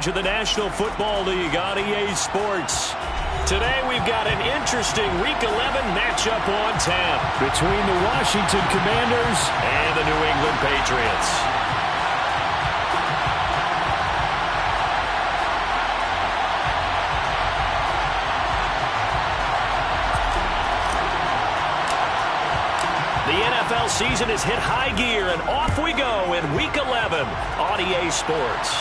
To the National Football League on EA Sports. Today we've got an interesting Week 11 matchup on tap between the Washington Commanders and the New England Patriots. The NFL season has hit high gear, and off we go in Week 11 on EA Sports.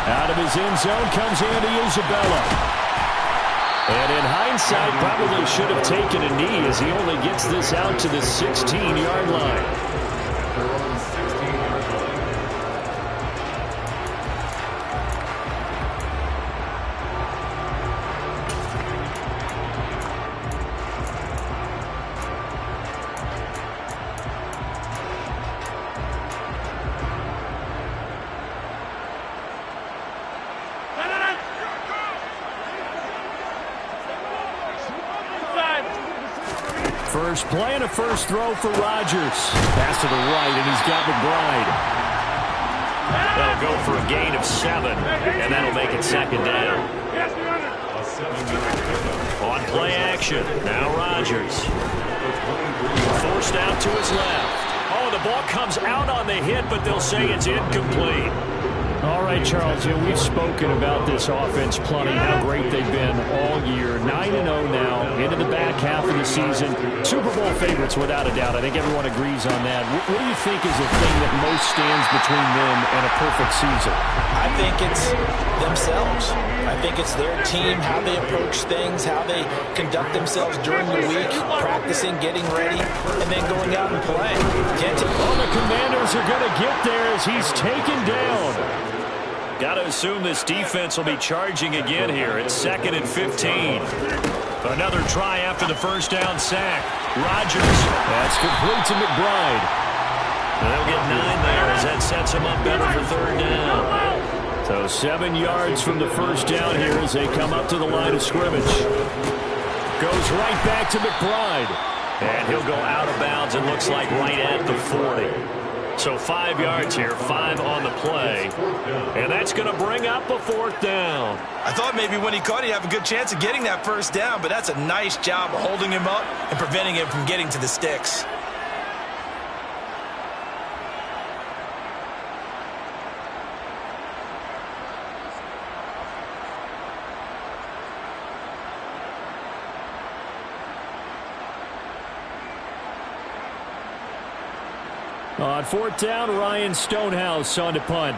Out of his end zone comes Andy Isabella. And in hindsight, probably should have taken a knee as he only gets this out to the 16-yard line. First play and a first throw for Rodgers. Pass to the right, and he's got McBride. That'll go for a gain of 7, and that'll make it second down. On play action, now Rodgers. Forced out to his left. Oh, the ball comes out on the hit, but they'll say it's incomplete. All right, Charles, we've spoken about this offense plenty, how great they've been all year. 9-0 now, into the back half of the season. Super Bowl favorites, without a doubt. I think everyone agrees on that. What do you think is the thing that most stands between them and a perfect season? I think it's themselves. I think it's their team, how they approach things, how they conduct themselves during the week, practicing, getting ready, and then going out and playing. The Commanders are going to get there as he's taken down. Got to assume this defense will be charging again here. It's 2nd and 15. Another try after the first down sack. Rodgers. That's complete to McBride. They'll get 9 there as that sets him up better for third down. So 7 yards from the first down here as they come up to the line of scrimmage. Goes right back to McBride. And he'll go out of bounds, it looks like, right at the 40. So 5 yards here, 5 on the play. And that's going to bring up a fourth down. I thought maybe when he caught it, he'd have a good chance of getting that first down, but that's a nice job of holding him up and preventing him from getting to the sticks. On fourth down, Ryan Stonehouse on to punt.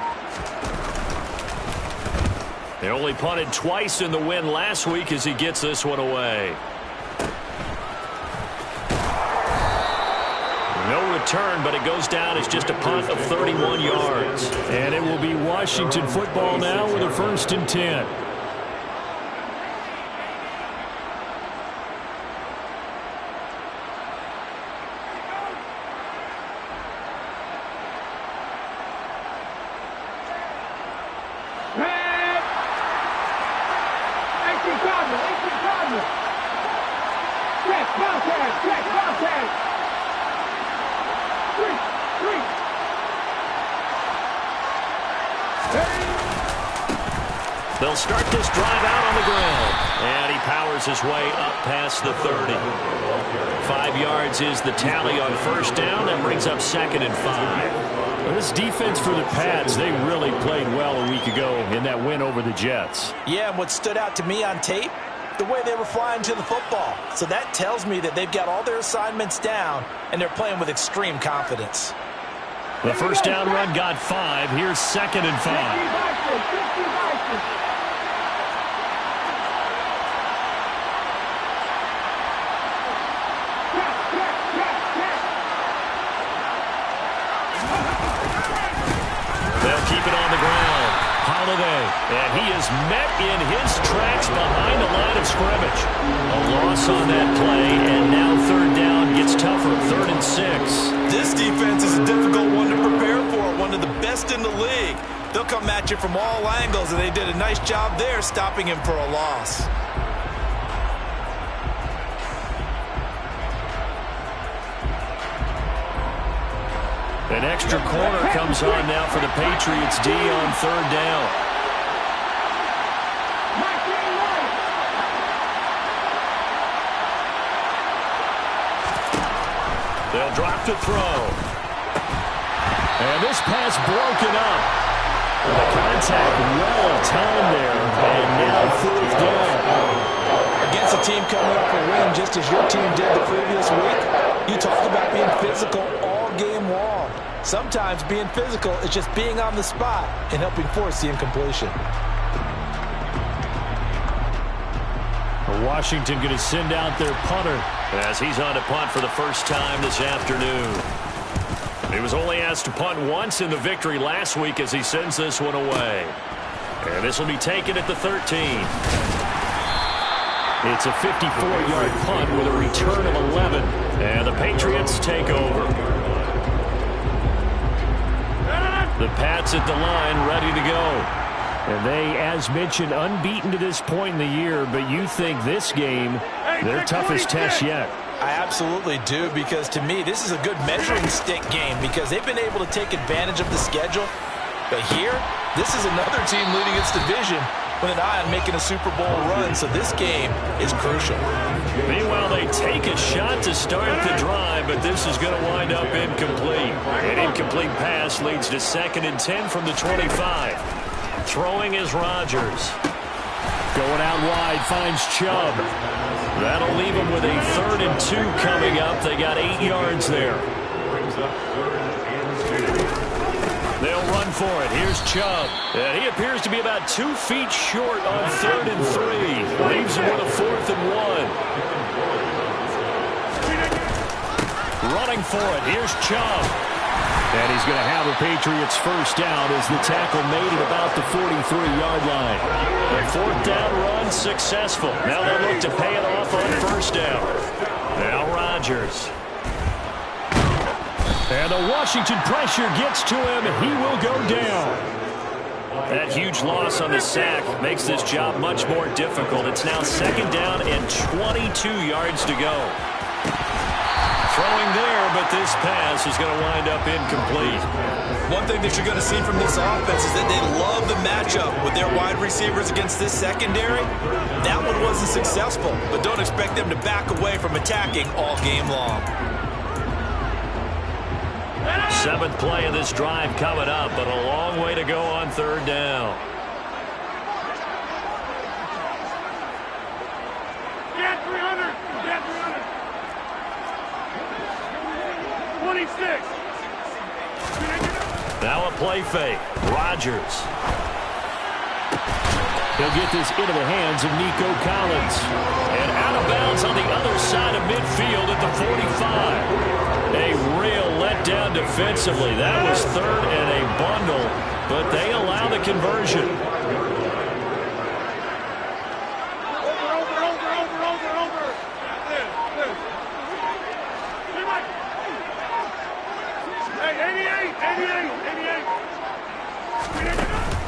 They only punted twice in the win last week as he gets this one away. No return, but it goes down as just a punt of 31 yards. And it will be Washington football now with a 1st and 10. They'll start this drive out on the ground. And he powers his way up past the 30. 5 yards is the tally on first down. That brings up 2nd and 5. Well, this defense for the Pats, they really played well a week ago in that win over the Jets. Yeah, and what stood out to me on tape, the way they were flying to the football. So that tells me that they've got all their assignments down, and they're playing with extreme confidence. The first down run got 5. Here's 2nd and 5. They'll keep it on the ground. Holiday, and he is met in his tracks behind the line of scrimmage. A loss on that play, and now third down gets tougher. 3rd and 6. This defense is a difficult one to prepare for, one of the best in the league. They'll come at you from all angles, and they did a nice job there stopping him for a loss. An extra corner comes on now for the Patriots D on third down. They'll drop to throw. And this pass broken up. The contact well timed there. And now fourth down. Against a team coming off a win just as your team did the previous week, you talk about being physical all game long. Sometimes being physical is just being on the spot and helping force the incompletion. Washington going to send out their punter as he's on to punt for the first time this afternoon. He was only asked to punt once in the victory last week as he sends this one away. And this will be taken at the 13. It's a 54-yard punt with a return of 11. And the Patriots take over. The Pats at the line ready to go. And they, as mentioned, unbeaten to this point in the year, but you think this game, their toughest test yet. I absolutely do, because to me, this is a good measuring stick game because they've been able to take advantage of the schedule. But here, this is another team leading its division with an eye on making a Super Bowl run, so this game is crucial. Meanwhile, they take a shot to start the drive, but this is going to wind up incomplete. An incomplete pass leads to 2nd and 10 from the 25. Throwing is Rodgers. Going out wide, finds Chubb. That'll leave him with a 3rd and 2 coming up. They got 8 yards there. They'll run for it. Here's Chubb. And he appears to be about 2 feet short on 3rd and 3. Leaves him with a 4th and 1. Running for it. Here's Chubb. And he's going to have a Patriots first down as the tackle made at about the 43-yard line. The 4th down run successful. Now they'll look to pay it off on first down. Now Rodgers. And the Washington pressure gets to him. He will go down. That huge loss on the sack makes this job much more difficult. It's now 2nd down and 22 yards to go. Throwing there, but this pass is going to wind up incomplete. One thing that you're going to see from this offense is that they love the matchup with their wide receivers against this secondary. That one wasn't successful, but don't expect them to back away from attacking all game long. 7th play of this drive coming up, but a long way to go on 3rd down. Get 300! Get 300! 26! Now a play fake. Rodgers. He'll get this into the hands of Nico Collins. And out of bounds on the other side of midfield at the 45. A real letdown defensively. That was 3rd and a bundle, but they allow the conversion.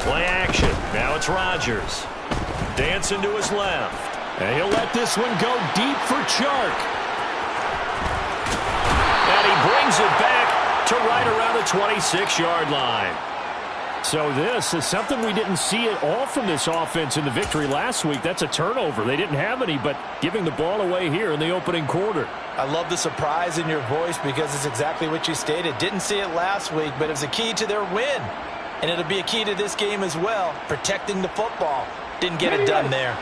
Play action. Now it's Rodgers. Dancing to his left. And he'll let this one go deep for Chark. And he brings it back to right around the 26-yard line. So this is something we didn't see at all from this offense in the victory last week. That's a turnover. They didn't have any, but giving the ball away here in the opening quarter. I love the surprise in your voice because it's exactly what you stated. Didn't see it last week, but it was a key to their win. And it'll be a key to this game as well, protecting the football. Didn't get it done there.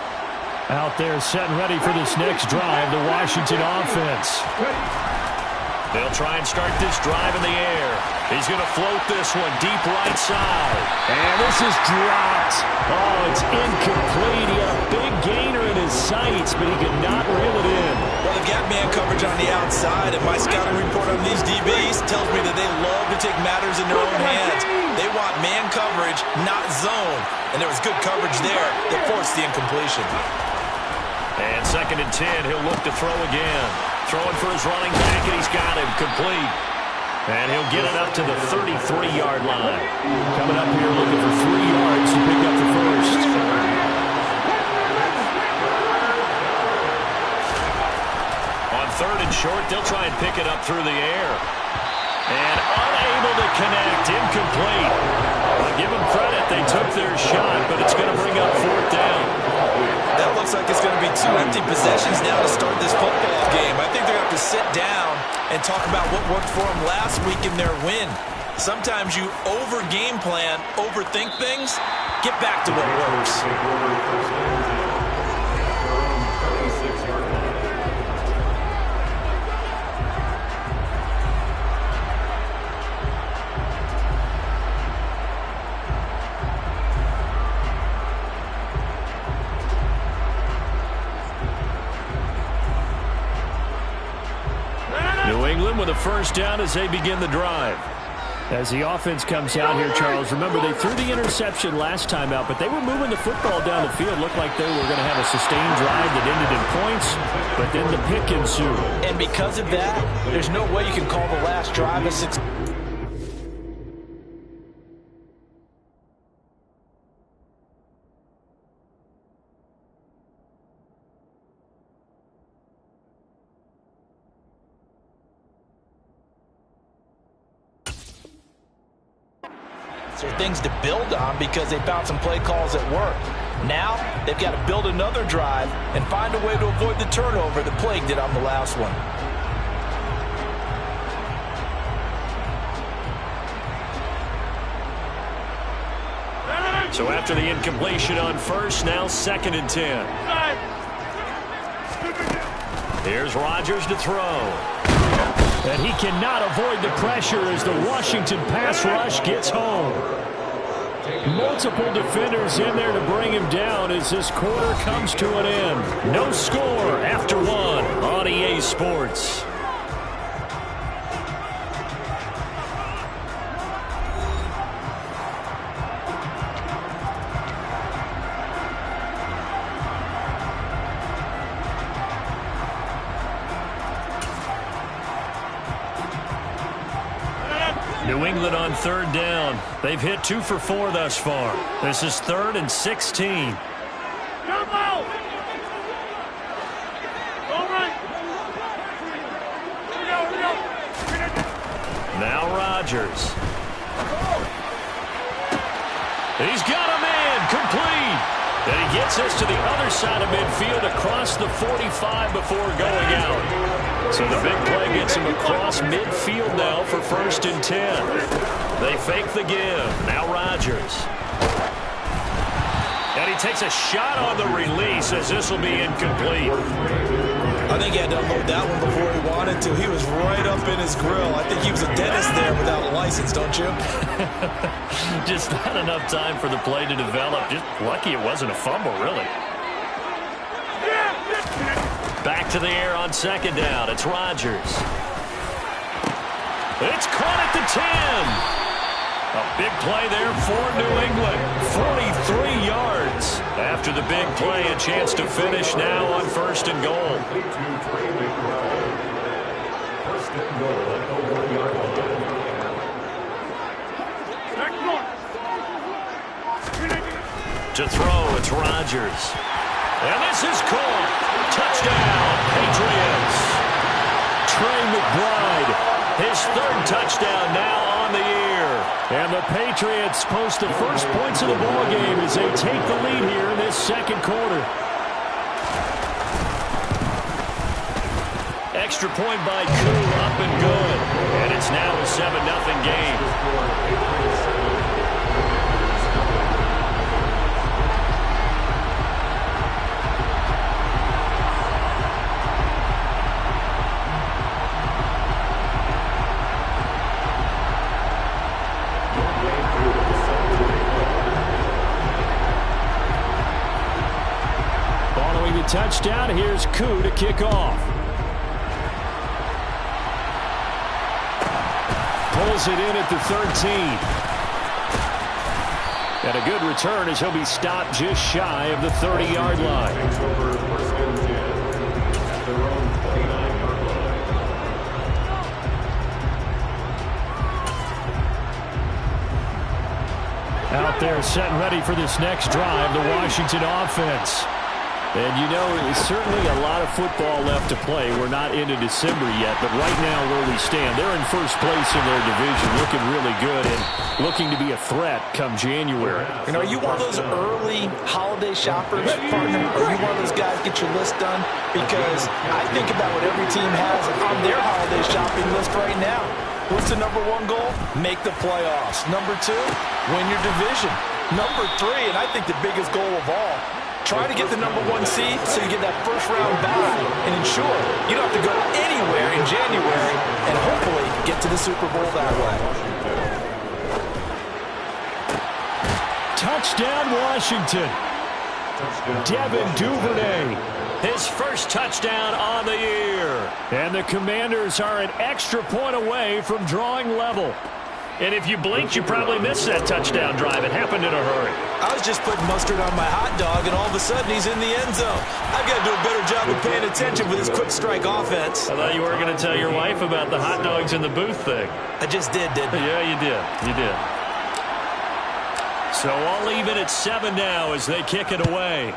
Out there set and ready for this next drive, the Washington offense. They'll try and start this drive in the air. He's going to float this one deep right side. And this is dropped. Oh, it's incomplete. He had a big gainer in his sights, but he could not reel it in. Well, the gap man coverage on the outside, and my scouting report on these DBs tells me that they love to take matters in their own hands. They want man coverage, not zone. And there was good coverage there that forced the incompletion. And 2nd and 10, he'll look to throw again. Throwing for his running back, and he's got him complete. And he'll get it up to the 33-yard line. Coming up here looking for 3 yards to pick up the first. On 3rd and short, they'll try and pick it up through the air. And unable to connect. Incomplete. I'll give them credit. They took their shot, but it's going to bring up fourth down. That looks like it's going to be 2 empty possessions now to start this football game. I think they're going to have to sit down and talk about what worked for them last week in their win. Sometimes you over-game plan, overthink things. Get back to what works. New England with a first down as they begin the drive. As the offense comes out here, Charles, remember they threw the interception last time out, but they were moving the football down the field. Looked like they were going to have a sustained drive that ended in points, but then the pick ensued. And because of that, there's no way you can call the last drive a success. There are things to build on because they found some play calls that work. Now, they've got to build another drive and find a way to avoid the turnover that plagued it on the last one. So after the incompletion on first, now 2nd and 10. Here's Rodgers to throw. And he cannot avoid the pressure as the Washington pass rush gets home. Multiple defenders in there to bring him down as this quarter comes to an end. No score after 1 on EA Sports. New England on 3rd down. They've hit 2 for 4 thus far. This is 3rd and 16. Jump out! All right. Here we go. Now Rodgers. He's got a man complete. And he gets us to the other side of midfield across the 45 before going out. So the big play gets him across midfield now for 1st and 10. They fake the give. Now Rodgers. And he takes a shot on the release as this will be incomplete. I think he had to unload that one before he wanted to. He was right up in his grill. I think he was a dentist there without a license, don't you? Just not enough time for the play to develop. Just lucky it wasn't a fumble, really. Back to the air on 2nd down. It's Rodgers. It's caught at the 10. A big play there for New England. 43 yards. After the big play, a chance to finish now on 1st and goal. To throw, it's Rodgers. And this is caught. Touchdown, Patriots. Trey McBride, his 3rd touchdown now on the year. And the Patriots post the first points of the ball game as they take the lead here in this 2nd quarter. Extra point by Koo, up and good. And it's now a 7-0 game. Touchdown. Here's Koo to kick off. Pulls it in at the 13. And a good return as he'll be stopped just shy of the 30-yard line. Out there set and ready for this next drive, the Washington offense. And you know, it's certainly a lot of football left to play. We're not into December yet, but right now where we stand, they're in first place in their division, looking really good and looking to be a threat come January. You know, are you one of those early holiday shoppers, partner? Are you one of those guys get your list done? Because I think about what every team has on their holiday shopping list right now. What's the number one goal? Make the playoffs. Number two, win your division. Number three, and I think the biggest goal of all, try to get the number one seed so you get that first round bye and ensure you don't have to go anywhere in January and hopefully get to the Super Bowl that way. Touchdown, Washington. Devin Duvernay. His first touchdown on the year. And the Commanders are an extra point away from drawing level. And if you blinked, you probably missed that touchdown drive. It happened in a hurry. I was just putting mustard on my hot dog, and all of a sudden he's in the end zone. I've got to do a better job of paying attention with this quick strike offense. I thought you were going to tell your wife about the hot dogs in the booth thing. I just didn't I? Yeah, you did. You did. So I'll leave it at 7 now as they kick it away.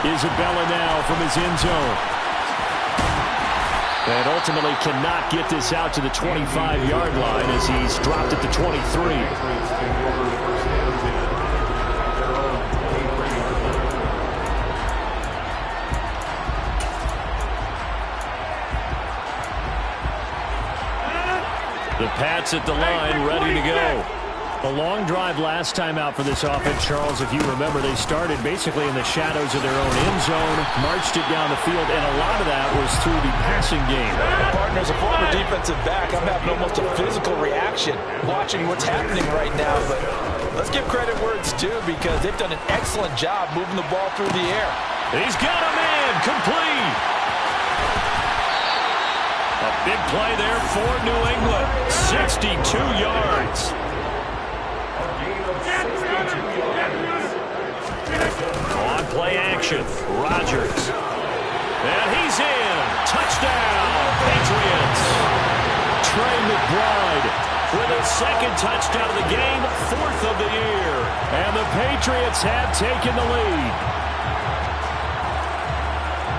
Isabella now from his end zone. And ultimately cannot get this out to the 25-yard line as he's dropped at the 23. The Pats at the line, ready to go. A long drive last time out for this offense, Charles. If you remember, they started basically in the shadows of their own end zone, marched it down the field, and a lot of that was through the passing game. Partner, as a former defensive back, I'm having almost a physical reaction watching what's happening right now. But let's give credit where it's due because they've done an excellent job moving the ball through the air. He's got a man complete. A big play there for New England. 62 yards. On play action, Rodgers. And he's in. Touchdown, Patriots. Trey McBride with his second touchdown of the game, 4th of the year. And the Patriots have taken the lead.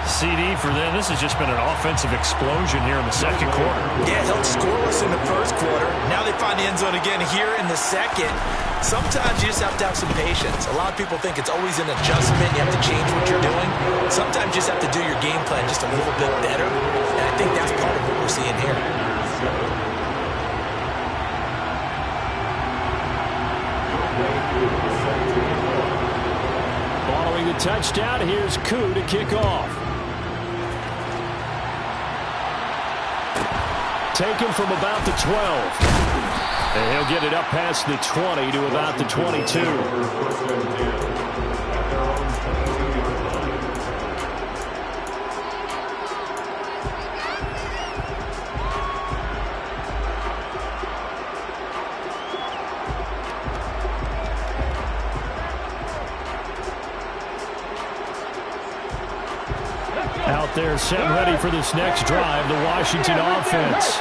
CD for them. This has just been an offensive explosion here in the second quarter. Yeah, held scoreless in the first quarter. Now they find the end zone again here in the second. Sometimes you just have to have some patience. A lot of people think it's always an adjustment. You have to change what you're doing. Sometimes you just have to do your game plan just a little bit better. And I think that's part of what we're seeing here. Following the touchdown, here's Koo to kick off. Taken from about the 12. And he'll get it up past the 20 to about the 22. Out there, set ready for this next drive, the Washington offense.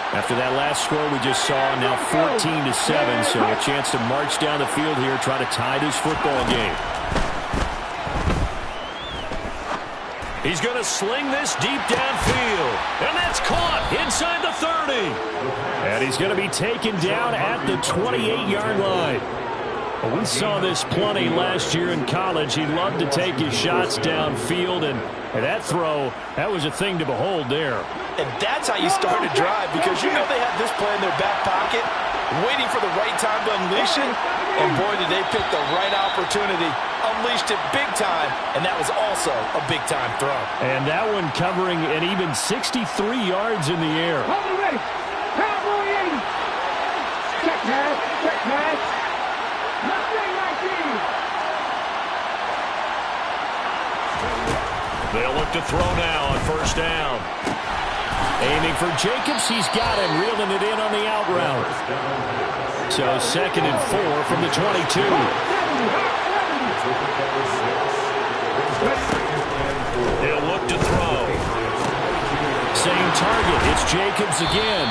After that last score we just saw, now 14-7, so a chance to march down the field here, try to tie this football game. He's going to sling this deep downfield, and that's caught inside the 30. And he's going to be taken down at the 28-yard line. Well, we saw this plenty last year in college. He loved to take his shots downfield, and that throw, that was a thing to behold there. And that's how you start a drive because you know they had this play in their back pocket, waiting for the right time to unleash it. And boy, did they pick the right opportunity. Unleashed it big time, and that was also a big-time throw. And that one covering an even 63 yards in the air. Cowboy 80. Check pass. Check pass. Nothing like these. They'll look to throw now on first down. Aiming for Jacobs. He's got him, reeling it in on the out route. So 2nd and 4 from the 22. He'll look to throw. Same target. It's Jacobs again.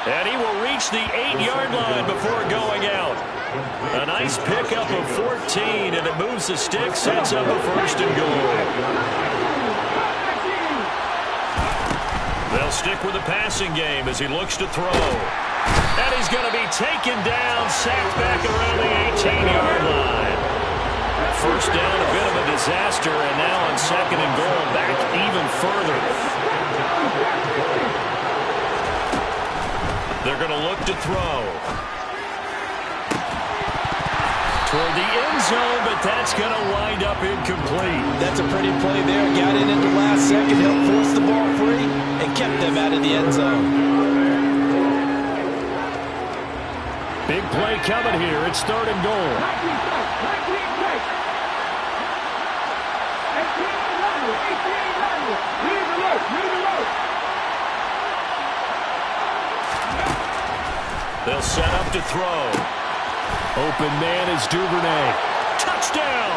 And he will reach the 8-yard line before going out. A nice pickup of 14, and it moves the stick, sets up a 1st and goal. They'll stick with the passing game as he looks to throw. And he's going to be taken down, sacked back around the 18-yard line. First down, a bit of a disaster, and now on 2nd and goal, back even further. They're going to look to throw. Toward the end zone, but that's going to wind up incomplete. That's a pretty play there. Got in at the last second, helped force the ball free, and kept them out of the end zone. Big play coming here. It's 3rd and goal. They'll set up to throw. Open man is Duvernay. Touchdown!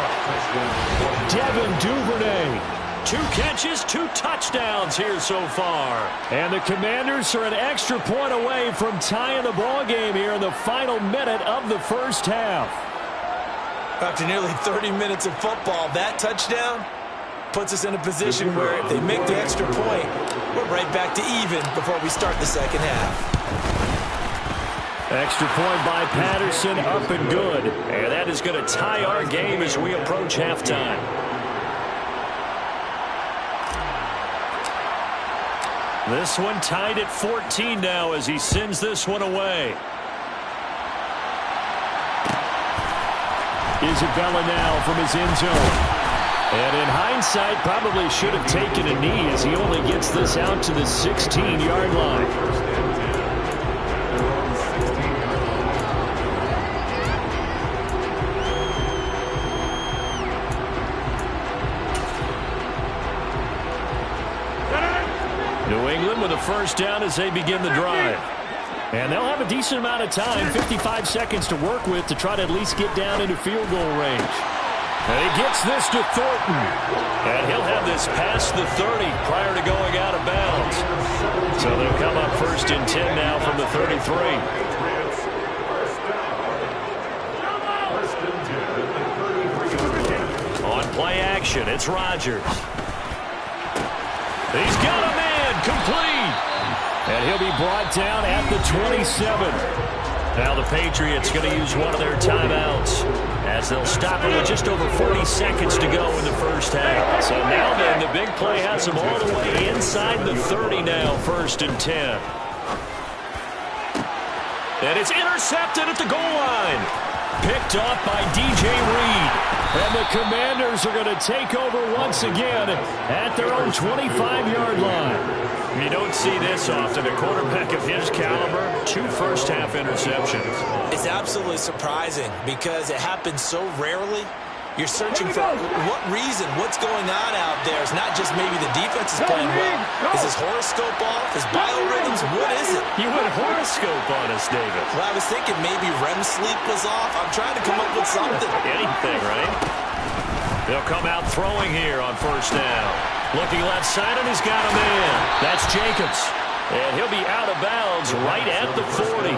Devin Duvernay. 2 catches, 2 touchdowns here so far. And the Commanders are an extra point away from tying the ball game here in the final minute of the first half. After nearly 30 minutes of football, that touchdown puts us in a position where if they make the extra point, we're right back to even before we start the second half. Extra point by Patterson, up and good. And that is going to tie our game as we approach halftime. This one tied at 14 now as he sends this one away. Isabella now from his end zone. And in hindsight, probably should have taken a knee as he only gets this out to the 16-yard line. New England with a first down as they begin the drive. And they'll have a decent amount of time, 55 seconds to work with to try to at least get down into field goal range. And he gets this to Thornton. And he'll have this past the 30 prior to going out of bounds. So they'll come up 1st and 10 now from the 33. On play action, it's Rodgers. He's got a man, complete. And he'll be brought down at the 27. Now the Patriots going to use one of their timeouts as they'll stop it with just over 40 seconds to go in the first half. So now then, the big play has them all the way inside the 30 now, 1st and 10. And it's intercepted at the goal line. Picked off by DJ Reed. And the Commanders are going to take over once again at their own 25-yard line. You don't see this often. A quarterback of his caliber, 2 first-half interceptions. It's absolutely surprising because it happens so rarely. You're searching for what reason, what's going on out there. It's not just maybe the defense is playing well. Is his horoscope off? His biorhythms? What is it? You went horoscope on us, David. Well, I was thinking maybe REM sleep was off. I'm trying to come up with something. Anything, right? They'll come out throwing here on 1st down. Looking left side, and he's got a man. That's Jacobs. And he'll be out of bounds right at the 40.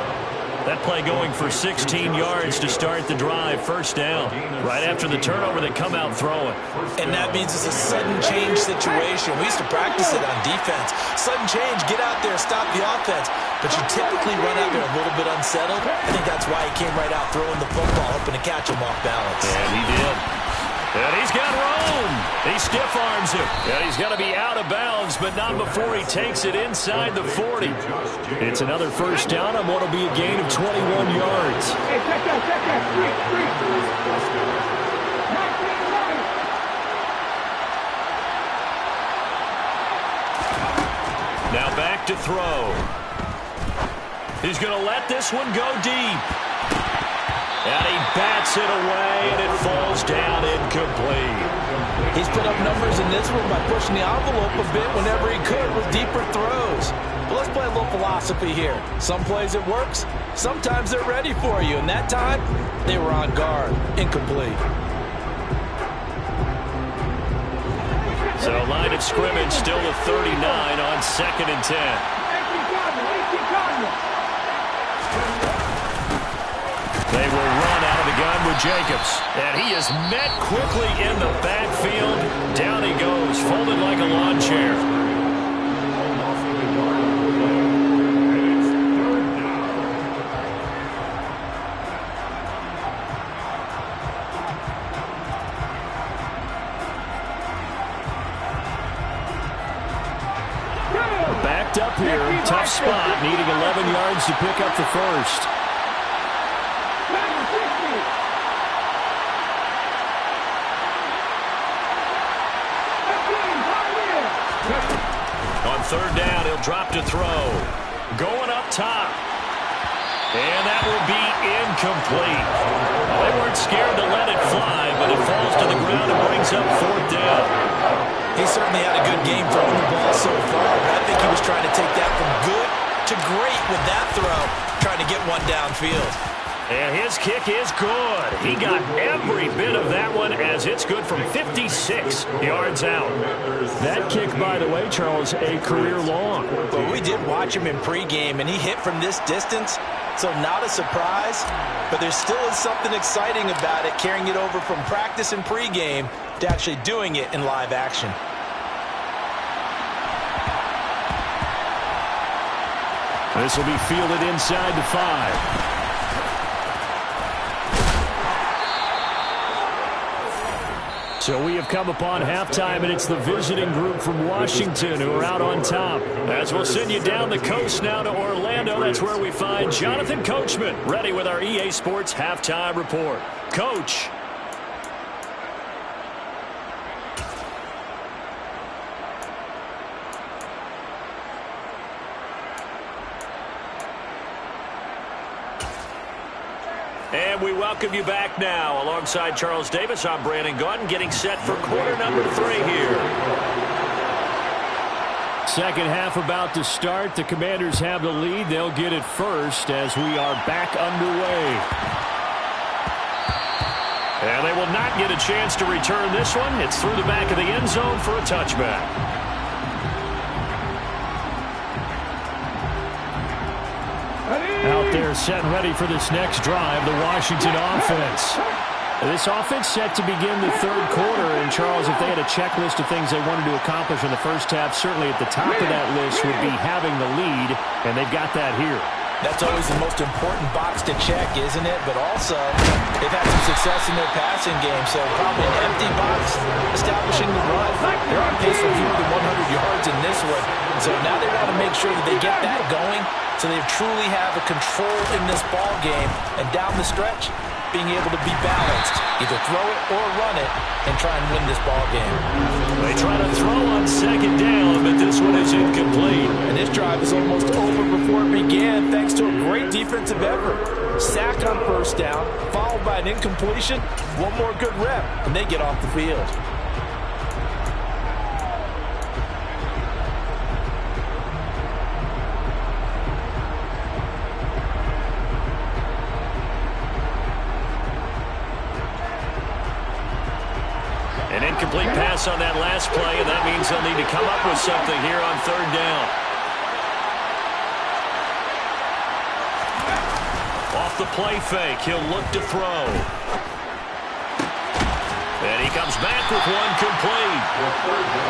That play going for 16 yards to start the drive. 1st down. Right after the turnover, they come out throwing. And that means it's a sudden change situation. We used to practice it on defense. Sudden change, get out there, stop the offense. But you typically run out there a little bit unsettled. I think that's why he came right out throwing the football, hoping to catch him off balance. And he did. And he's got room. He stiff arms him. And he's got to be out of bounds, but not before he takes it inside the 40. It's another 1st down on what will be a gain of 21 yards. Now back to throw. He's going to let this one go deep. And he bats it away, and it falls down incomplete. He's put up numbers in this one by pushing the envelope a bit whenever he could with deeper throws. But let's play a little philosophy here. Some plays it works, sometimes they're ready for you. And that time, they were on guard. Incomplete. So line of scrimmage still a 39 on 2nd and 10. They will run out of the gun with Jacobs. And he is met quickly in the backfield. Down he goes, folded like a lawn chair. Backed up here, tough spot, needing 11 yards to pick up the first. On third down, he'll drop to throw. Going up top. And that will be incomplete. They weren't scared to let it fly, but it falls to the ground and brings up fourth down. He certainly had a good game throwing the ball so far, but I think he was trying to take that from good to great with that throw, trying to get one downfield. And his kick is good. He got every bit of that one as it's good from 56 yards out. That kick, by the way, Charles, a career long. Well, we did watch him in pregame, and he hit from this distance, so not a surprise. But there still is something exciting about it, carrying it over from practice and pregame to actually doing it in live action. This will be fielded inside the 5. So we have come upon halftime, and it's the visiting group from Washington who are out on top. As we'll send you down the coast now to Orlando, that's where we find Jonathan Coachman, ready with our EA Sports Halftime Report. Coach. And we welcome you back now. Alongside Charles Davis, I'm Brandon Gaudin, getting set for quarter number 3 here. Second half about to start. The Commanders have the lead. They'll get it first as we are back underway. And they will not get a chance to return this one. It's through the back of the end zone for a touchback. Out there set and ready for this next drive, the Washington offense. This offense set to begin the third quarter, and Charles, if they had a checklist of things they wanted to accomplish in the first half, certainly at the top of that list would be having the lead, and they've got that here. That's always the most important box to check, isn't it? But also, they've had some success in their passing game, so probably an empty box establishing the run. They're on pace for fewer than 100 yards in this one, so now they want to make sure that they get that going so they truly have a control in this ball game, and down the stretch, being able to be balanced, either throw it or run it, and try and win this ball game. They try to throw on second down, but this one is incomplete. And this drive is almost over before it began, thanks to a great defensive effort. Sack on first down, followed by an incompletion, one more good rep, and they get off the field. An incomplete pass on that last play, and that means they'll need to come up with something here on third down. Off the play fake, he'll look to throw. And he comes back with one complete.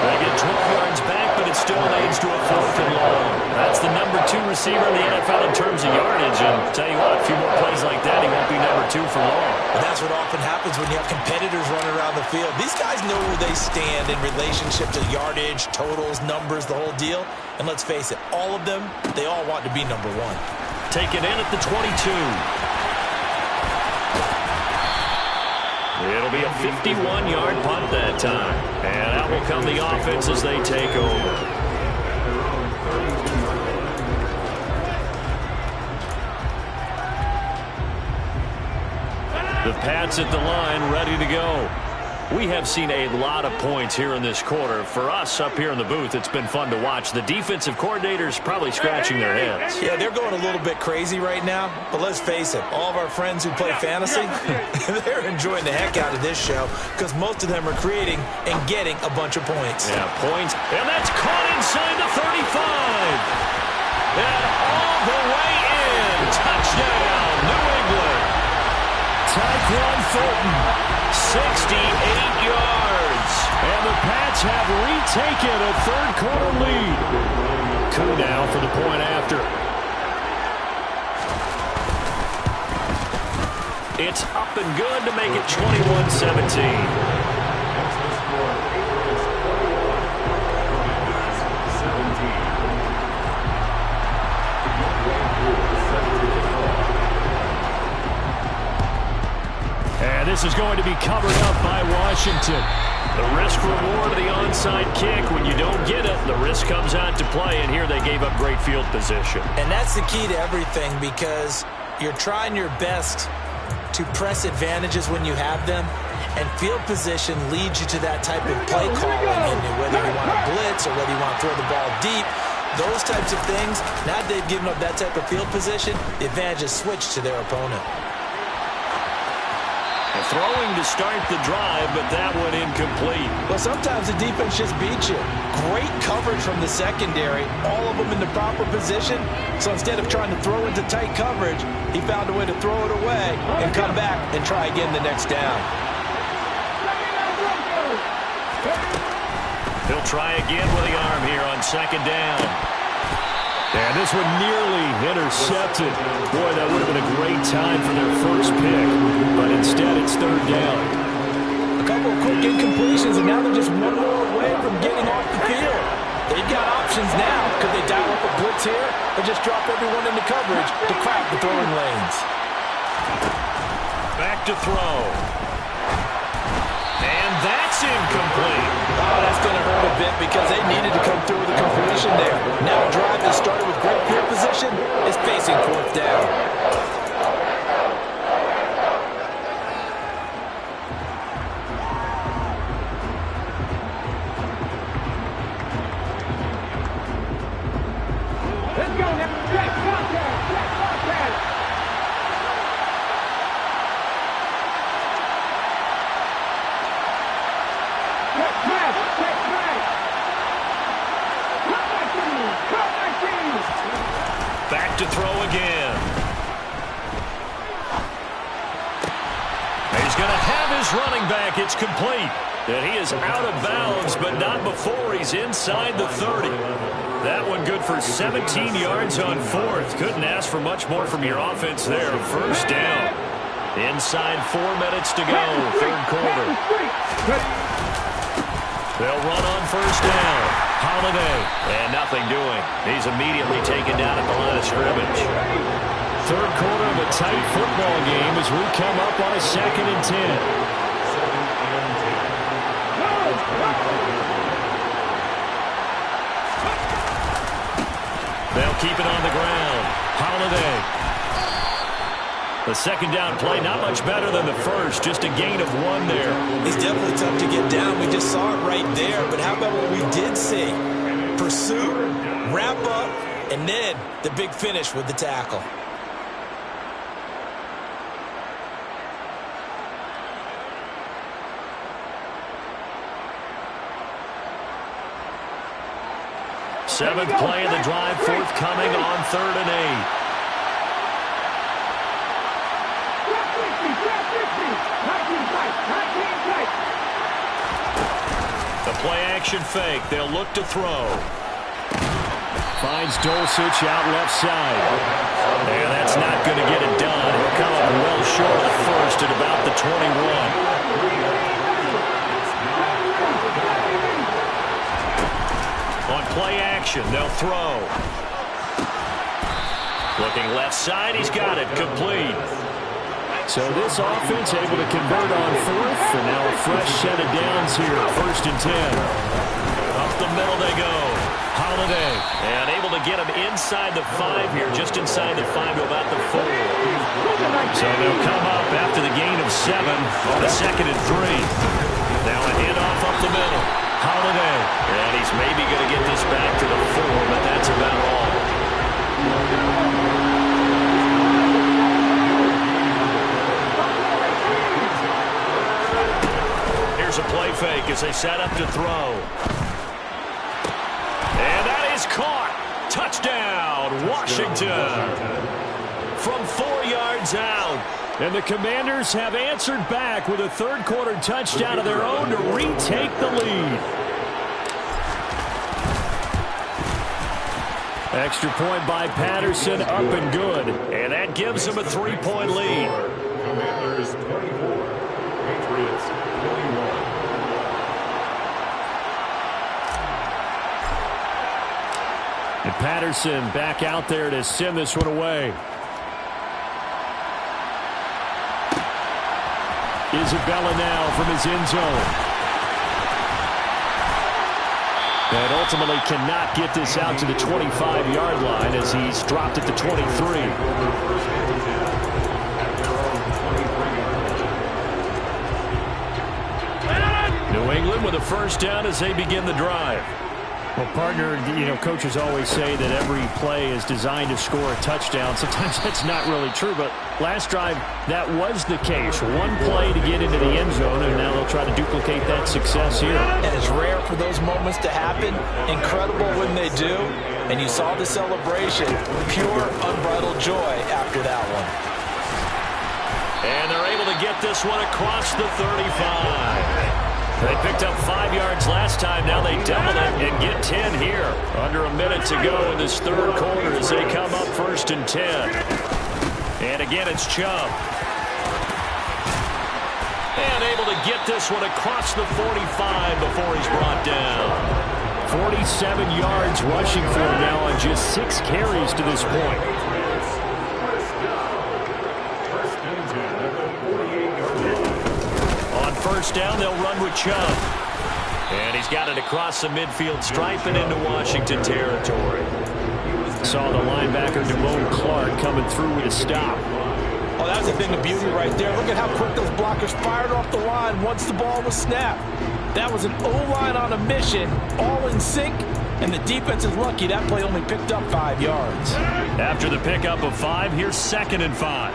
They get 12 yards back, but it still leads to a 4th and long. That's the number 2 receiver in the NFL in terms of yardage. And tell you what, a few more plays like that, he won't be number 2 for long. And that's what often happens when you have competitors running around the field. These guys know where they stand in relationship to yardage, totals, numbers, the whole deal. And let's face it, all of them, they all want to be number 1. Take it in at the 22. It'll be a 51-yard punt that time. And out will come the offense as they take over. The Pats at the line, ready to go. We have seen a lot of points here in this quarter. For us up here in the booth, it's been fun to watch. The defensive coordinators probably scratching their heads. Yeah, they're going a little bit crazy right now. But let's face it, all of our friends who play fantasy, they're enjoying the heck out of this show because most of them are creating and getting a bunch of points. Yeah, points. And that's caught inside the 35. And all the way in. Touchdown, New England. Fulton, 68 yards. And the Pats have retaken a third-quarter lead. Coup now for the point after. It's up and good to make it 21-17. And this is going to be covered up by Washington. The risk-reward of the onside kick. When you don't get it, the risk comes out to play, and here they gave up great field position. And that's the key to everything, because you're trying your best to press advantages when you have them, and field position leads you to that type of play calling, and whether you want to blitz or whether you want to throw the ball deep, those types of things, now that they've given up that type of field position, the advantage is switched to their opponent. Throwing to start the drive, but that one incomplete. Well, sometimes the defense just beats you. Great coverage from the secondary, all of them in the proper position. So instead of trying to throw into tight coverage, he found a way to throw it away and come back and try again the next down. He'll try again with the arm here on second down. And this one nearly intercepted. Boy, that would have been a great time for their first pick. But instead, it's third down. A couple of quick incompletions, and now they're just one more away from getting off the field. They've got options now. Could they dial up a blitz here or just drop everyone into coverage to crowd the throwing lanes? Back to throw. And that's incomplete. Oh, that's going to hurt a bit because they needed to come through with a completion there. Now a drive that started with great field position is facing fourth down. Let's go now. Check contact. Check contact. Check pass. Check pass. Cut my team. Cut my team. Back to throw again. He's going to have his running back. It's complete. And he is out of bounds, but not before he's inside the 30. That one good for 17 yards on fourth. Couldn't ask for much more from your offense there. First down. Inside 4 minutes to go, third quarter. They'll run on first down. Holiday. And nothing doing. He's immediately taken down at the line of scrimmage. Third quarter of a tight football game as we come up on a 2nd and 10. They'll keep it on the ground. Holiday. The second down play, not much better than the first. Just a gain of 1 there. He's definitely tough to get down. We just saw it right there. But how about what we did see? Pursuit, wrap up, and then the big finish with the tackle. Seventh play of the drive, forthcoming on 3rd and 8. The play-action fake. They'll look to throw. Finds Dulcich out left side. And that's not going to get it done. He'll come up well short of the first at about the 21. On play action, they'll throw. Looking left side, he's got it, complete. So this offense able to convert on 4th, and now a fresh set of downs here, 1st and 10. Up the middle they go. Holiday, and able to get him inside the 5 here, just inside the 5 to about the 4. So they'll come up after the gain of 7 on a 2nd and 3. Now a handoff up the middle. Holiday, and he's maybe going to get this back to the 4, but that's about all. Here's a play fake as they set up to throw. And that is caught. Touchdown, Washington. From 4 yards out. And the Commanders have answered back with a third-quarter touchdown of their own to retake the lead. Extra point by Patterson, up and good. And that gives them a 3-point lead. Commanders 24, Patriots 21. And Patterson back out there to send this one away. Isabella now from his end zone. And ultimately cannot get this out to the 25-yard line as he's dropped at the 23. New England with a first down as they begin the drive. Well, partner, coaches always say that every play is designed to score a touchdown. Sometimes that's not really true, but last drive, that was the case. One play to get into the end zone, and now they'll try to duplicate that success here. And it's rare for those moments to happen. Incredible when they do. And you saw the celebration. Pure, unbridled joy after that one. And they're able to get this one across the 35. They picked up 5 yards last time. Now they double it and get 10 here. Under a minute to go in this third quarter as they come up 1st and 10. And again, it's Chubb. And able to get this one across the 45 before he's brought down. 47 yards rushing for him now on just 6 carries to this point. First down, they'll run with Chubb. And he's got it across the midfield stripe and into Washington territory. Saw the linebacker Damone Clark coming through with a stop. Oh, that was a thing of beauty right there. Look at how quick those blockers fired off the line once the ball was snapped. That was an O-line on a mission, all in sync, and the defense is lucky that play only picked up 5 yards. After the pickup of 5, here's 2nd and 5.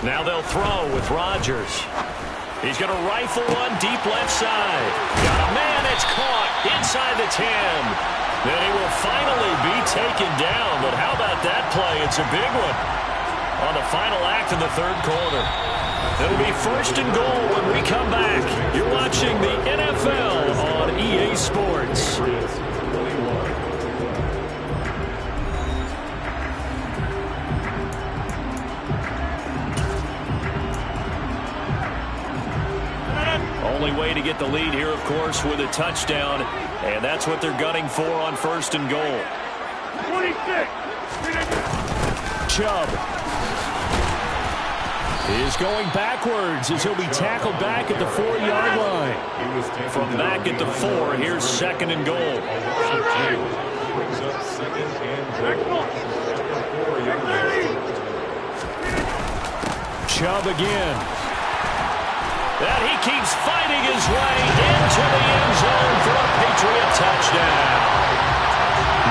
Now they'll throw with Rodgers. He's going to rifle one deep left side. Got a man, it's caught inside the 10. Then he will finally be taken down. But how about that play? It's a big one on the final act of the third quarter. It'll be 1st and goal when we come back. You're watching the NFL on EA Sports. Only way to get the lead here, of course, with a touchdown, and that's what they're gunning for on 1st and goal. 26. Chubb is going backwards as he'll be tackled back at the 4-yard line. From back at the 4, here's 2nd and goal. Brings up 2nd and goal. Chubb again. And he keeps fighting his way into the end zone for a Patriot touchdown.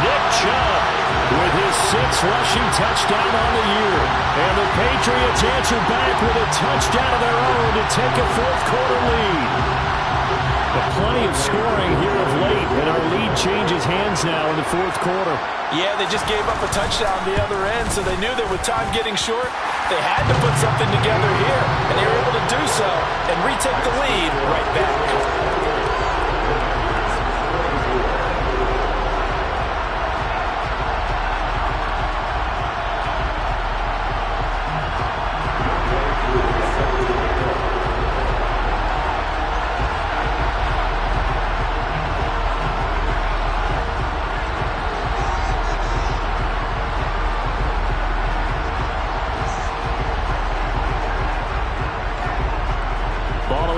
Nick Chubb with his 6th rushing touchdown on the year. And the Patriots answer back with a touchdown of their own to take a 4th-quarter lead. But plenty of scoring here of late, and our lead changes hands now in the 4th quarter. Yeah, they just gave up a touchdown on the other end, so they knew that with time getting short, they had to put something together here, and they were able to do so and retake the lead right back.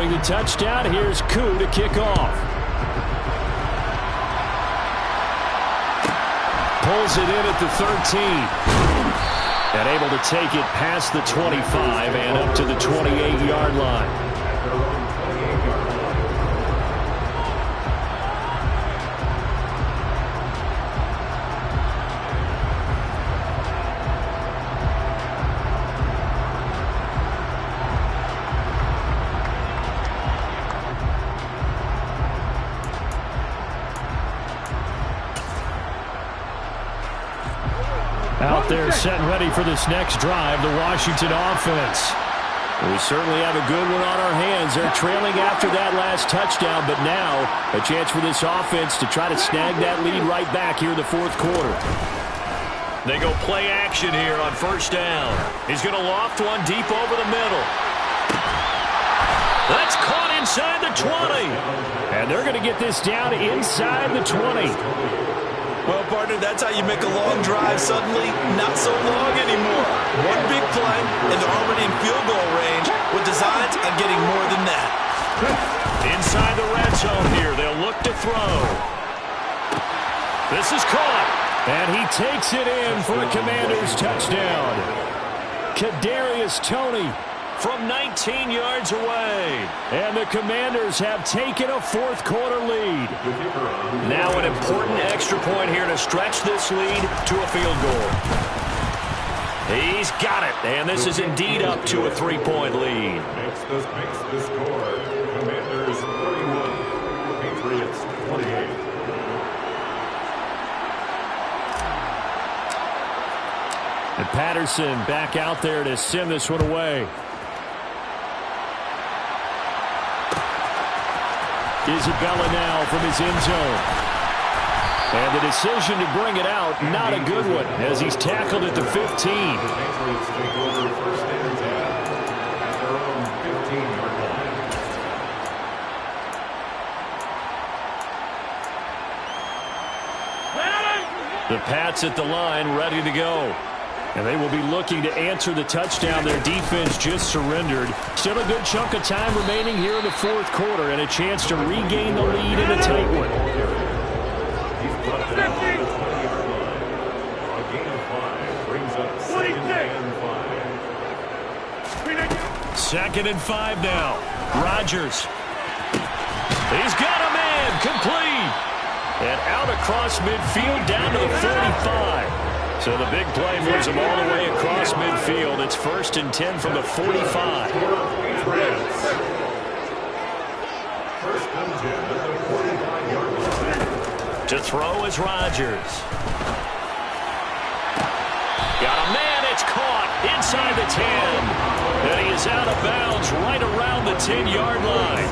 The touchdown, here's Koo to kick off. Pulls it in at the 13. And able to take it past the 25 and up to the 28-yard line. Out Out there set and ready for this next drive, the Washington offense. We certainly have a good one on our hands. They're trailing after that last touchdown, but now a chance for this offense to try to snag that lead right back here in the fourth quarter. They go play action here on first down. He's going to loft one deep over the middle. That's caught inside the 20. And they're going to get this down inside the 20. Well, partner, that's how you make a long drive suddenly not so long anymore. One big play, and they're already in field goal range with designs on getting more than that. Inside the red zone here, they'll look to throw. This is caught, and he takes it in for a Commanders touchdown. Kadarius Toney from 19 yards away. And the Commanders have taken a fourth quarter lead. Now an important extra point here to stretch this lead to a field goal. He's got it, and this is indeed up to a 3-point lead. Makes the score. Commanders 31, Patriots 28. And Patterson back out there to send this one away. Isabella now from his end zone. And the decision to bring it out, not a good one, as he's tackled at the 15. The Patriots take over first and 10 at their own 15-yard line. The Pats at the line, ready to go. And they will be looking to answer the touchdown their defense just surrendered. Still a good chunk of time remaining here in the fourth quarter and a chance to regain the lead in a tight one. He's brought down to the 20-yard line. A gain of 5 brings up second and 5. Second and 5 now. Rodgers. He's got a man. Complete. And out across midfield down to the 45. So the big play moves him all the way across midfield. It's first and 10 from the 45. First and 10 at the 45-yard line. To throw is Rodgers. Got a man. It's caught inside the 10. And he is out of bounds right around the 10-yard line.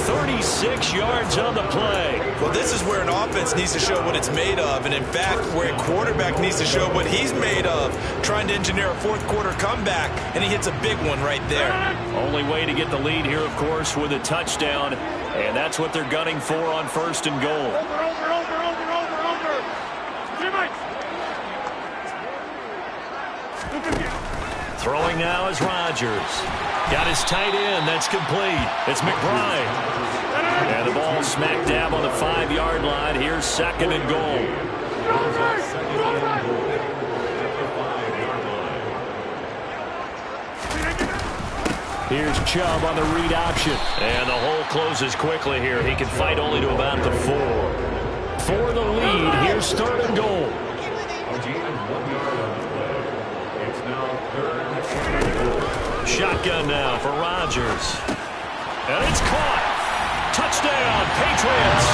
36 yards on the play. Well, this is where an offense needs to show what it's made of, and in fact, where a quarterback needs to show what he's made of, trying to engineer a fourth quarter comeback, and he hits a big one right there. Only way to get the lead here, of course, with a touchdown, and that's what they're gunning for on first and goal. Over. Throwing now is Rodgers. Got his tight end. That's complete. It's McBride. And the ball smack dab on the 5-yard line. Here's second and goal. Here's Chubb on the read option. And the hole closes quickly here. He can fight only to about the 4. For the lead, here's third and goal. Shotgun now for Rodgers. And it's caught. Touchdown, Patriots.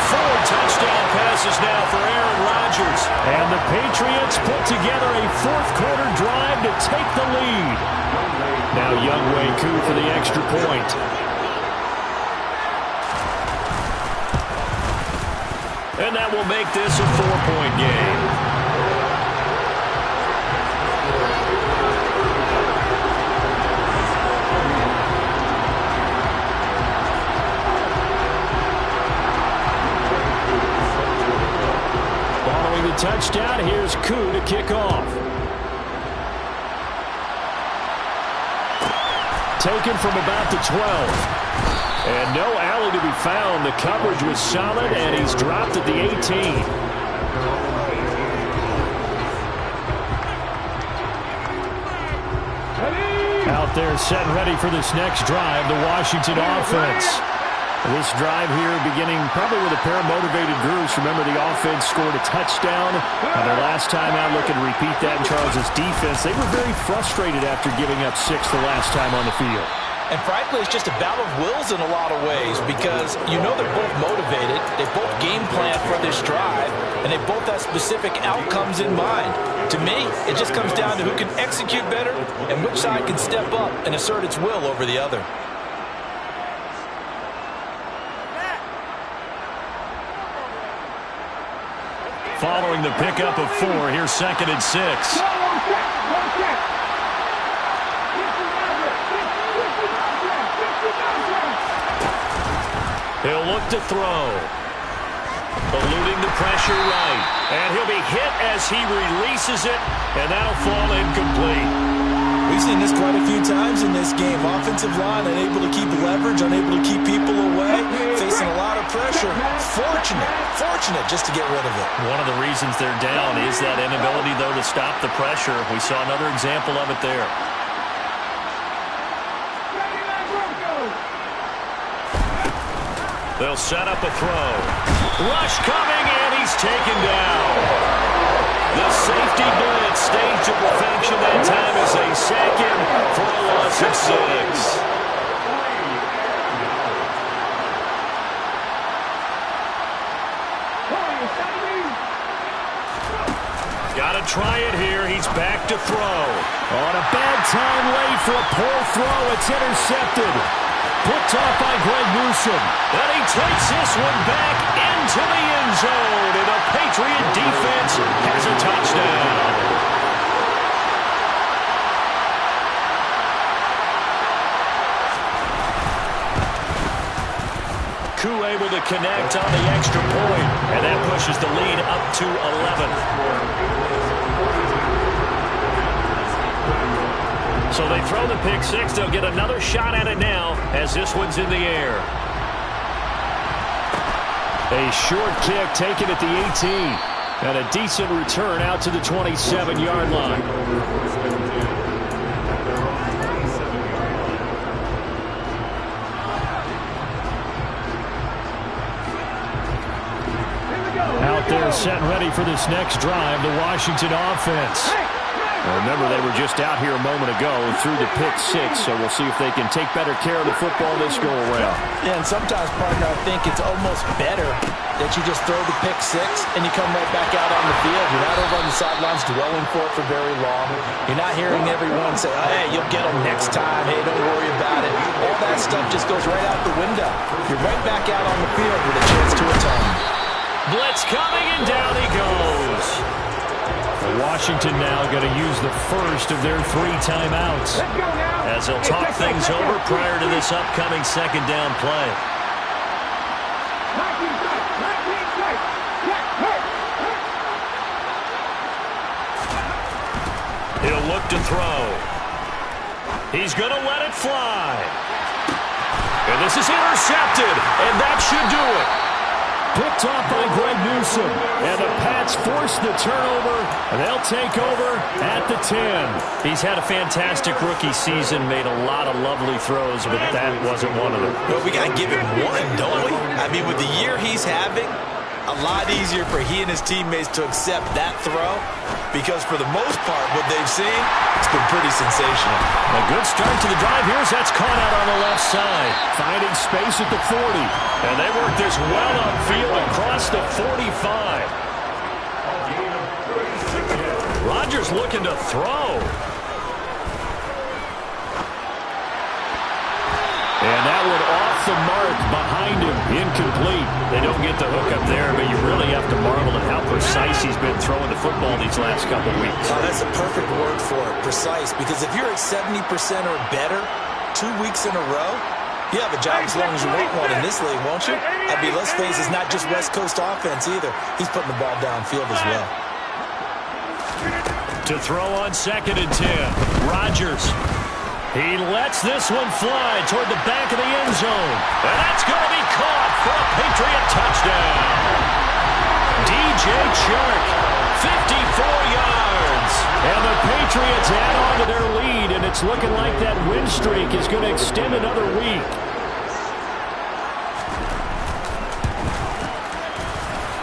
4 touchdown passes now for Aaron Rodgers. And the Patriots put together a fourth quarter drive to take the lead. Now Younghoe Koo for the extra point. And that will make this a 4-point game. Touchdown. Here's Koo to kick off. Taken from about the 12. And no alley to be found. The coverage was solid, and he's dropped at the 18. Out there set and ready for this next drive, the Washington offense. This drive here beginning probably with a pair of motivated groups. Remember, the offense scored a touchdown. Their last time out, looking to repeat that in Charles' defense. They were very frustrated after giving up 6 the last time on the field. And frankly, it's just a battle of wills in a lot of ways because you know they're both motivated, they both game plan for this drive, and they both have specific outcomes in mind. To me, it just comes down to who can execute better and which side can step up and assert its will over the other. Following the pickup of 4, here's 2nd and 6. He'll look to throw. Eluding the pressure right. And he'll be hit as he releases it, and that'll fall incomplete. We've seen this quite a few times in this game. Offensive line unable to keep leverage, unable to keep people away, facing a lot of pressure. Fortunate just to get rid of it. One of the reasons they're down is that inability, though, to stop the pressure. We saw another example of it there. They'll set up a throw. Rush coming, and he's taken down. The safety blitz staged to perfection that time is a second for a loss of 6. Got to try it here. He's back to throw. On a bad time late for a poor throw. It's intercepted. Picked off by Greg Newsom. And he takes this one back into the end zone. And the Patriot defense has a touchdown. Koo able to connect on the extra point. And that pushes the lead up to 11. So they throw the pick 6. They'll get another shot at it now as this one's in the air. A short kick taken at the 18. And a decent return out to the 27-yard line. Out there set and ready for this next drive, the Washington offense. Remember, they were just out here a moment ago through the pick 6, so we'll see if they can take better care of the football this go-around. Yeah, and sometimes, partner, I think it's almost better that you just throw the pick 6 and you come right back out on the field. You're not over on the sidelines dwelling for it for very long. You're not hearing everyone say, oh, hey, you'll get them next time. Hey, don't worry about it. All that stuff just goes right out the window. You're right back out on the field with a chance to atone. Blitz coming, and down he goes. Washington now going to use the first of their 3 timeouts as they'll talk things over prior to this upcoming 2nd down play. He'll look to throw. He's going to let it fly. And this is intercepted, and that should do it. Picked off by Greg Newsom. And the Pats force the turnover, and they'll take over at the 10. He's had a fantastic rookie season, made a lot of lovely throws, but that wasn't one of them. Well, we got to give him one, don't we? I mean, with the year he's having, a lot easier for he and his teammates to accept that throw because for the most part, what they've seen, it's been pretty sensational. A good start to the drive. That's caught out on the left side. Finding space at the 40. And they work this well upfield across the 45. Rodgers looking to throw. And that one off the mark behind him. Incomplete. They don't get the hook up there, but you really have to marvel at how precise he's been throwing the football these last couple weeks. Oh, that's a perfect word for it, precise. Because if you're at 70% or better 2 weeks in a row, you have a job as long as you want one in this league, won't you? I mean, let's face it, it's not just West Coast offense either. He's putting the ball downfield as well. To throw on 2nd and 10. Rodgers. He lets this one fly toward the back of the end zone. And that's going to be caught for a Patriot touchdown. DJ Chark, 54 yards. And the Patriots add on to their lead, and it's looking like that win streak is going to extend another week.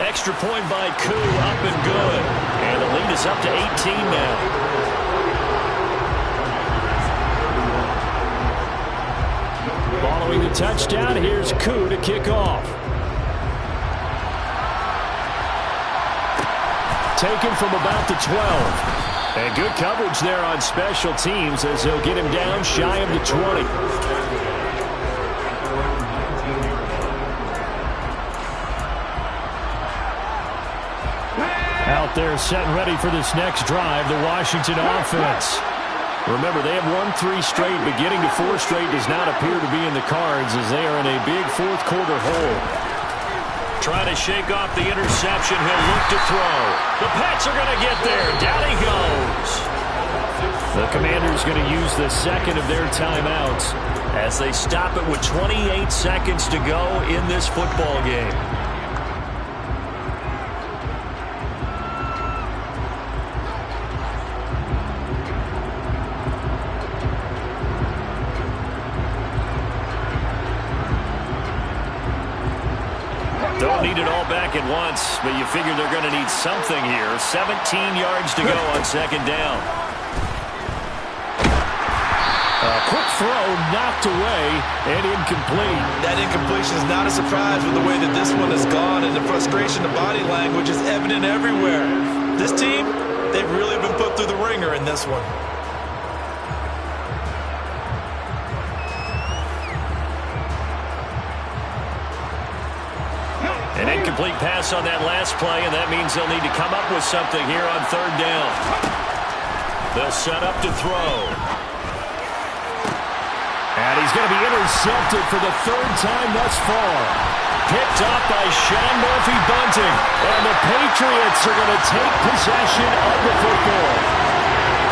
Extra point by Koo, up and good. And the lead is up to 18 now. Throwing the touchdown, here's Koo to kick off. Taken from about the 12. And good coverage there on special teams as they'll get him down shy of the 20. Out there set and ready for this next drive, the Washington offense. Remember, they have won 3 straight, but getting to 4 straight does not appear to be in the cards as they are in a big fourth quarter hole. Trying to shake off the interception. He'll look to throw. The Pats are going to get there. Down he goes. The Commanders going to use the second of their timeouts as they stop it with 28 seconds to go in this football game. Don't need it all back at once, but you figure they're going to need something here. 17 yards to go on second down. A quick throw knocked away and incomplete. That incompletion is not a surprise with the way that this one has gone, and the frustration, the body language is evident everywhere. This team, they've really been put through the ringer in this one. An incomplete pass on that last play, and that means they'll need to come up with something here on third down. They'll set up to throw. And he's going to be intercepted for the 3rd time thus far. Picked up by Sean Murphy-Bunting. And the Patriots are going to take possession of the football.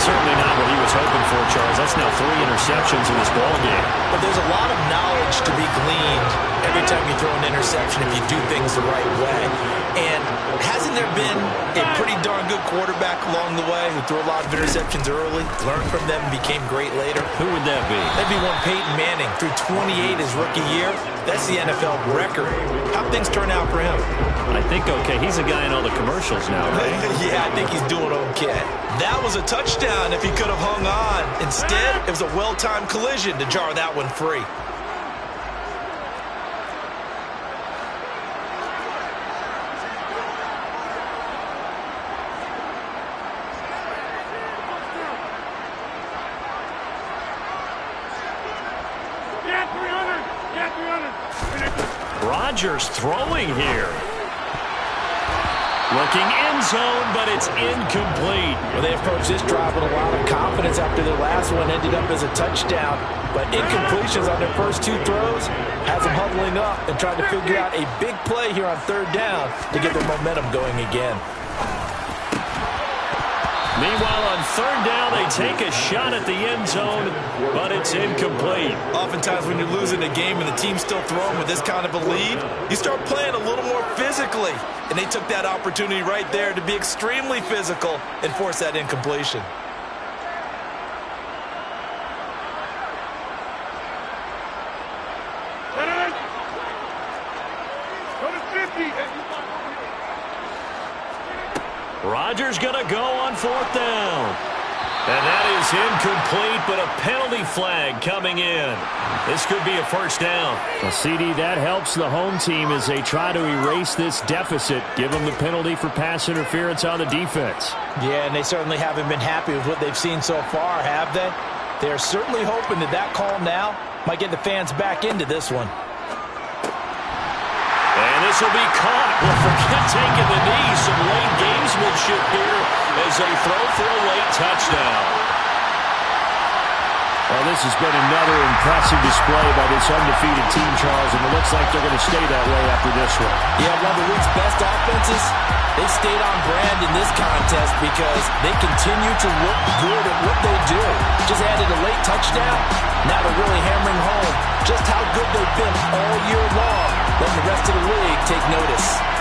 Certainly not what he was hoping for, Charles. That's now 3 interceptions in this ball game. But there's a lot of knowledge to be gleaned every time you throw an interception if you do things the right way. And hasn't there been a pretty darn good quarterback along the way who threw a lot of interceptions early, learned from them, and became great later? Who would that be? That'd be one Peyton Manning. Threw 28 his rookie year. That's the NFL record. How'd things turn out for him? I think okay. He's a guy in all the commercials now, right? Yeah, I think he's doing okay. That was a touchdown if he could have hung on. Instead, it was a well-timed collision to jar that one free. Rodgers throwing here. Looking end zone, but it's incomplete. Well, they approached this drive with a lot of confidence after their last one ended up as a touchdown. But incompletions on their first 2 throws has them huddling up and trying to figure out a big play here on third down to get their momentum going again. Meanwhile, on third down, they take a shot at the end zone, but it's incomplete. Oftentimes when you're losing a game and the team's still throwing with this kind of a lead, you start playing a little more physically. And they took that opportunity right there to be extremely physical and force that incompletion. Rodgers going to go on 4th down. And that is incomplete, but a penalty flag coming in. This could be a first down. Well, CD, that helps the home team as they try to erase this deficit. Give them the penalty for pass interference on the defense. Yeah, and they certainly haven't been happy with what they've seen so far, have they? They're certainly hoping that that call now might get the fans back into this one. And this will be caught. Well, forget taking the knee. Some late gamesmanship here as they throw for a late touchdown. Well, this has been another impressive display by this undefeated team, Charles, and it looks like they're going to stay that way after this one. Yeah, one of the league's best offenses, they stayed on brand in this contest because they continue to look good at what they do. Just added a late touchdown. Now they're really hammering home just how good they've been all year long. Letting the rest of the league take notice.